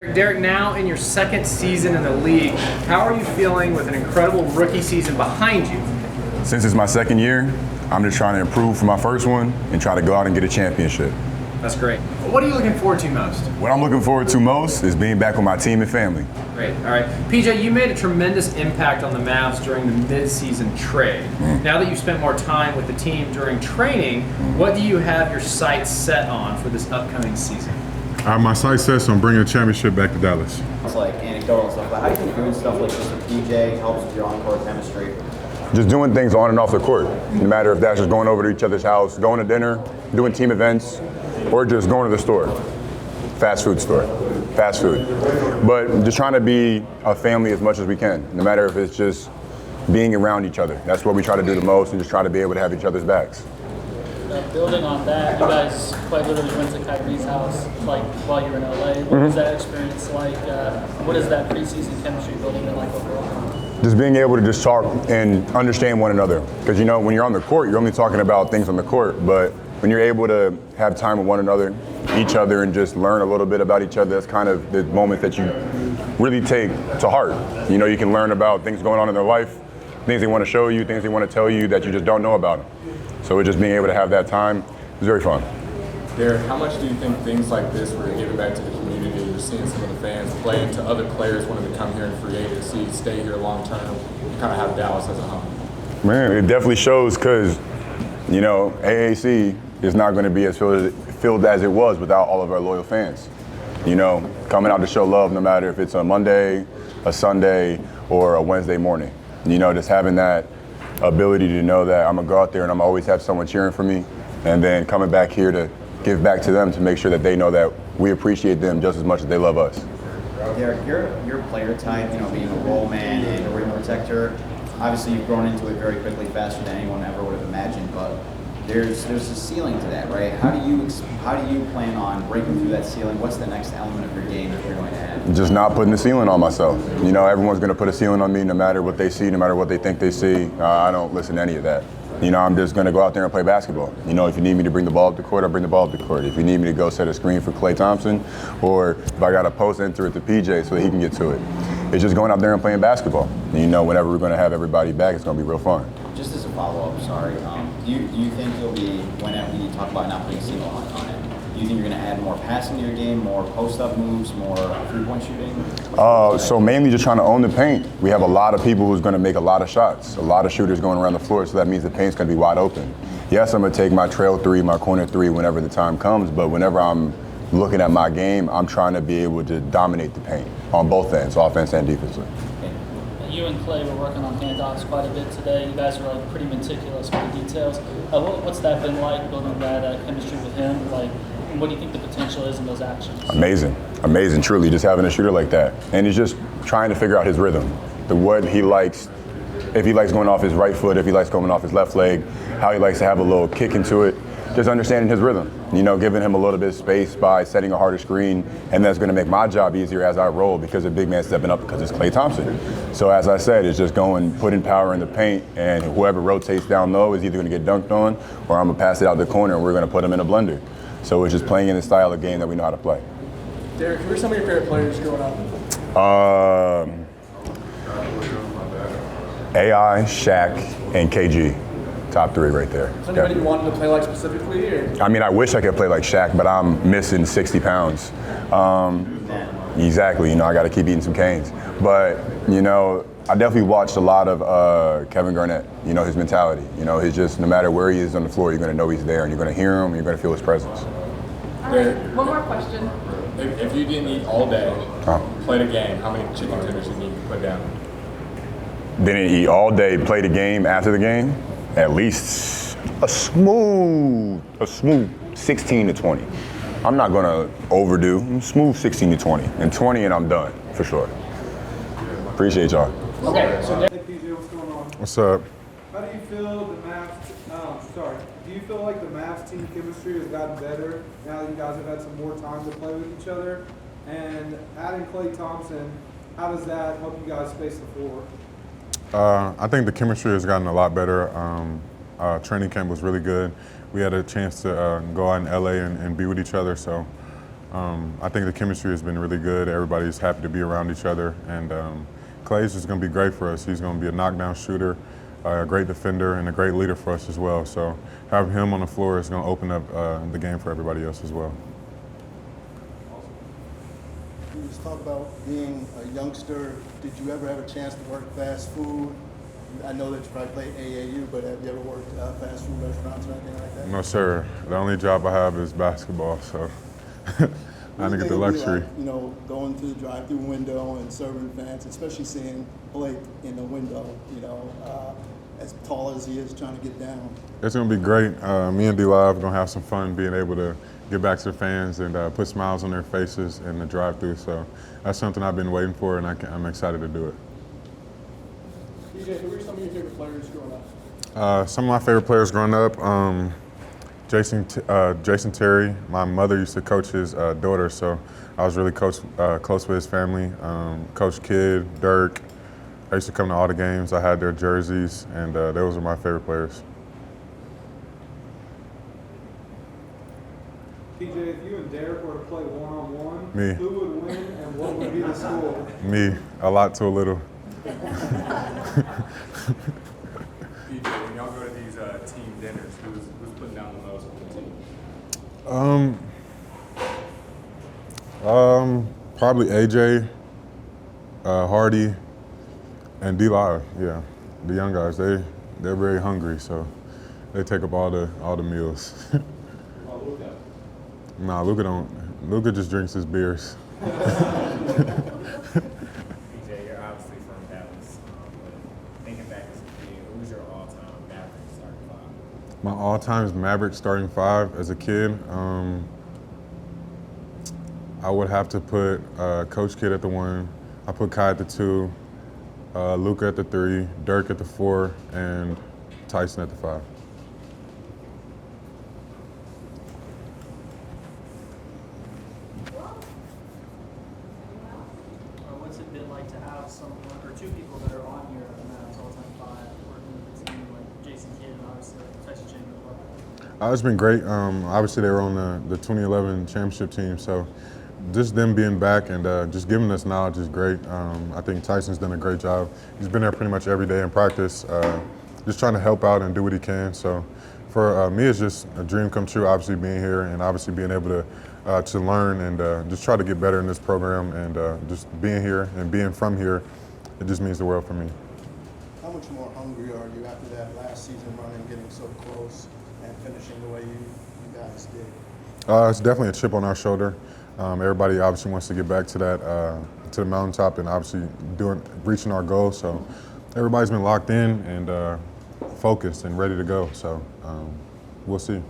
Dereck, now in your second season in the league, how are you feeling with an incredible rookie season behind you? Since it's my second year, I'm just trying to improve from my first one and try to go out and get a championship. That's great. What are you looking forward to most? What I'm looking forward to most is being back with my team and family. Great. All right. PJ, you made a tremendous impact on the Mavs during the mid-season trade. Now that you've spent more time with the team during training, what do you have your sights set on for this upcoming season? My sights set on bringing a championship back to Dallas. It's like anecdotal and stuff, but how do you think doing stuff like this with PJ helps with your on-court chemistry? Just doing things on and off the court. No matter if that's just going over to each other's house, going to dinner, doing team events, or just going to the store. Fast food store. Fast food. But just trying to be a family as much as we can. No matter if it's just being around each other. That's what we try to do the most, and just try to be able to have each other's backs. Building on that, you guys quite literally went to Kyrie's house like while you were in LA. What was that experience like? What is that preseason chemistry building been like overall? Just being able to just talk and understand one another. Because you know, when you're on the court, you're only talking about things on the court. But when you're able to have time with one another, each other, and just learn a little bit about each other, that's kind of the moment that you really take to heart. You know, you can learn about things going on in their life, things they want to show you, things they want to tell you that you just don't know about them. So we're just being able to have that time is very fun. Dereck, how much do you think things like this, where you're giving back to the community, you're seeing some of the fans play into other players wanting to come here in free agency, stay here long term, kind of have Dallas as a home? Man, it definitely shows because, you know, AAC is not going to be as filled as it was without all of our loyal fans. You know, coming out to show love no matter if it's a Monday, a Sunday, or a Wednesday morning. You know, just having that ability to know that I'm gonna go out there and I'm always have someone cheering for me, and then coming back here to give back to them to make sure that they know that we appreciate them just as much as they love us. Dereck, your player type, you know, being a roll man and a rim protector, obviously you've grown into it very quickly, faster than anyone ever would have imagined, but there's a ceiling to that, right? How do you plan on breaking through that ceiling? What's the next element of your game that you're going to add? Just not putting the ceiling on myself. You know, everyone's going to put a ceiling on me no matter what they see, no matter what they think they see. I don't listen to any of that. You know, I'm just going to go out there and play basketball. You know, if you need me to bring the ball up the court, I'll bring the ball up the court. If you need me to go set a screen for Klay Thompson, or if I got a post, enter it to PJ so that he can get to it. It's just going out there and playing basketball. And you know, whenever we're going to have everybody back, it's going to be real fun. Just as a follow-up, sorry, do you think you'll be, when you talk about not putting a ceiling on it, do you think you're going to add more passing to your game, more post-up moves, more three-point shooting? So mainly just trying to own the paint. We have a lot of people who's going to make a lot of shots, a lot of shooters going around the floor, so that means the paint's going to be wide open. Yes, I'm going to take my trail three, my corner three whenever the time comes, but whenever I'm looking at my game, I'm trying to be able to dominate the paint on both ends, offense and defensively. You and Klay were working on handoffs quite a bit today. You guys are like pretty meticulous with the details. What's that been like, building that chemistry with him? Like, what do you think the potential is in those actions? Amazing, amazing, truly, just having a shooter like that. And he's just trying to figure out his rhythm, what he likes, if he likes going off his right foot, if he likes going off his left leg, how he likes to have a little kick into it. Just understanding his rhythm, you know, giving him a little bit of space by setting a harder screen, and that's going to make my job easier as I roll because the big man stepping up because it's Klay Thompson. So as I said, it's just putting power in the paint, and whoever rotates down low is either going to get dunked on, or I'm going to pass it out the corner and we're going to put him in a blender. So it's just playing in the style of game that we know how to play. Dereck, who are some of your favorite players growing up? AI, Shaq, and KG. Top three right there. Is anybody you wanted to play like specifically? Or? I mean, I wish I could play like Shaq, but I'm missing 60 pounds. Exactly, you know, I got to keep eating some canes. But, you know, I definitely watched a lot of Kevin Garnett, you know, his mentality. You know, he's just, no matter where he is on the floor, you're going to know he's there, and you're going to hear him, and you're going to feel his presence. All right, one more question. If you didn't eat all day, played a game, how many chicken tenders do you need to put down? Didn't eat all day, played a game after the game? At least a smooth 16 to 20. I'm not gonna overdo. Smooth 16 to 20, and 20, and I'm done for sure. Appreciate y'all. Okay, so Hey PJ, what's going on? What's up? How do you feel the Mavs? Do you feel like the Mavs team chemistry has gotten better now that you guys have had some more time to play with each other? And adding Klay Thompson, how does that help you guys space the floor? I think the chemistry has gotten a lot better. Training camp was really good. We had a chance to go out in LA and be with each other, so I think the chemistry has been really good. Everybody's happy to be around each other, and Clay's just going to be great for us. He's going to be a knockdown shooter, a great defender, and a great leader for us as well. So having him on the floor is going to open up the game for everybody else as well. You just talk about being a youngster. Did you ever have a chance to work fast food? I know that you probably played AAU, but have you ever worked fast food restaurants or anything like that? No, sir. The only job I have is basketball, so I didn't get the luxury. Like, going through the drive-through window and serving fans, especially seeing Blake in the window, as tall as he is, trying to get down. It's going to be great. Me and D-Live are going to have some fun being able to get back to the fans and put smiles on their faces in the drive-through. So that's something I've been waiting for, and I'm excited to do it. PJ, who are some of your favorite players growing up? Some of my favorite players growing up, Jason Terry. My mother used to coach his daughter, so I was really close with his family. Coach Kidd, Dirk. I used to come to all the games. I had their jerseys, and those are my favorite players. PJ, if you and Dereck were to play one-on-one, Me. who would win and what would be the score? Me, a lot to a little. PJ, when y'all go to these team dinners, who's putting down the most for the team? Probably AJ, Hardy, and D-Live. Yeah, the young guys. They're very hungry, so they take up all the meals. Luka. Nah, Luka just drinks his beers. PJ, you're obviously from Dallas. But thinking back as a kid, who's your all-time Mavericks starting five? My all-time Mavericks starting five as a kid, I would have to put Coach Kidd at the 1. I put Kai at the 2, Luka at the 3, Dirk at the 4, and Tyson at the 5. What's it been like to have someone or two people that are on your Mavs all-time five working with the team, like Jason Kidd and obviously Tyson Chandler as well? It's been great. Obviously, they were on the 2011 championship team, so just them being back and just giving us knowledge is great. I think Tyson's done a great job. He's been there pretty much every day in practice, just trying to help out and do what he can. So for me, it's just a dream come true, obviously being here and obviously being able to learn and just try to get better in this program and just being here and being from here, it just means the world for me. How much more hungry are you after that last season run and getting so close and finishing the way you guys did? It's definitely a chip on our shoulder. Everybody obviously wants to get back to that, to the mountaintop and obviously reaching our goals. So everybody's been locked in and focused and ready to go. So we'll see.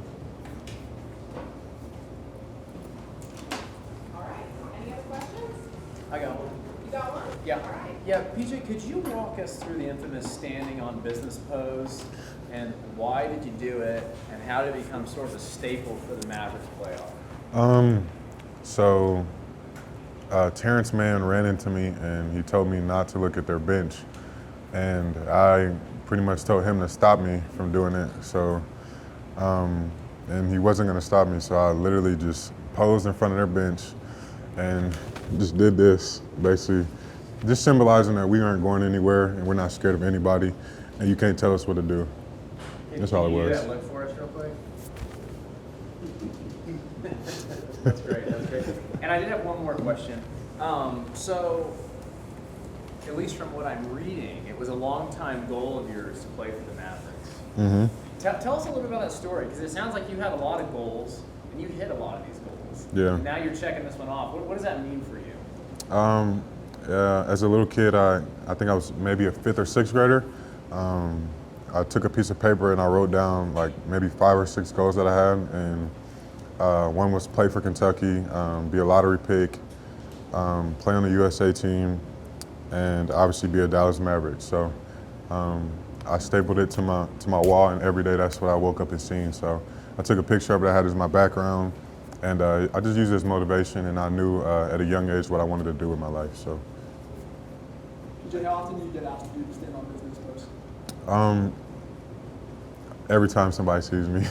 All right. Any other questions? I got one. You got one? Yeah. All right. Yeah, PJ, could you walk us through the infamous standing on business pose and why did you do it and how did it become sort of a staple for the Mavericks playoff? So Terrence Mann ran into me and he told me not to look at their bench. And I pretty much told him to stop me from doing it. So, and he wasn't gonna stop me. So I literally just posed in front of their bench and just did this, basically. Just symbolizing that we aren't going anywhere and we're not scared of anybody and you can't tell us what to do. That's all it was. Can you do that look for us real quick? That's great, that's great. And I did have one more question. So, at least from what I'm reading, it was a long-time goal of yours to play for the Mavericks. Mm-hmm. Tell us a little bit about that story, because it sounds like you had a lot of goals, and you hit a lot of these goals. Yeah. And now you're checking this one off. What does that mean for you? As a little kid, I think I was maybe a 5th or 6th grader. I took a piece of paper and I wrote down like maybe 5 or 6 goals that I had, and one was play for Kentucky, be a lottery pick, play on the USA team, and obviously be a Dallas Mavericks. So I stapled it to my wall, and every day that's what I woke up and seen. So I took a picture of it, I had it as my background, and I just used it as motivation, and I knew at a young age what I wanted to do with my life. So. PJ, how often do you get asked to do the stand on business post? Every time somebody sees me.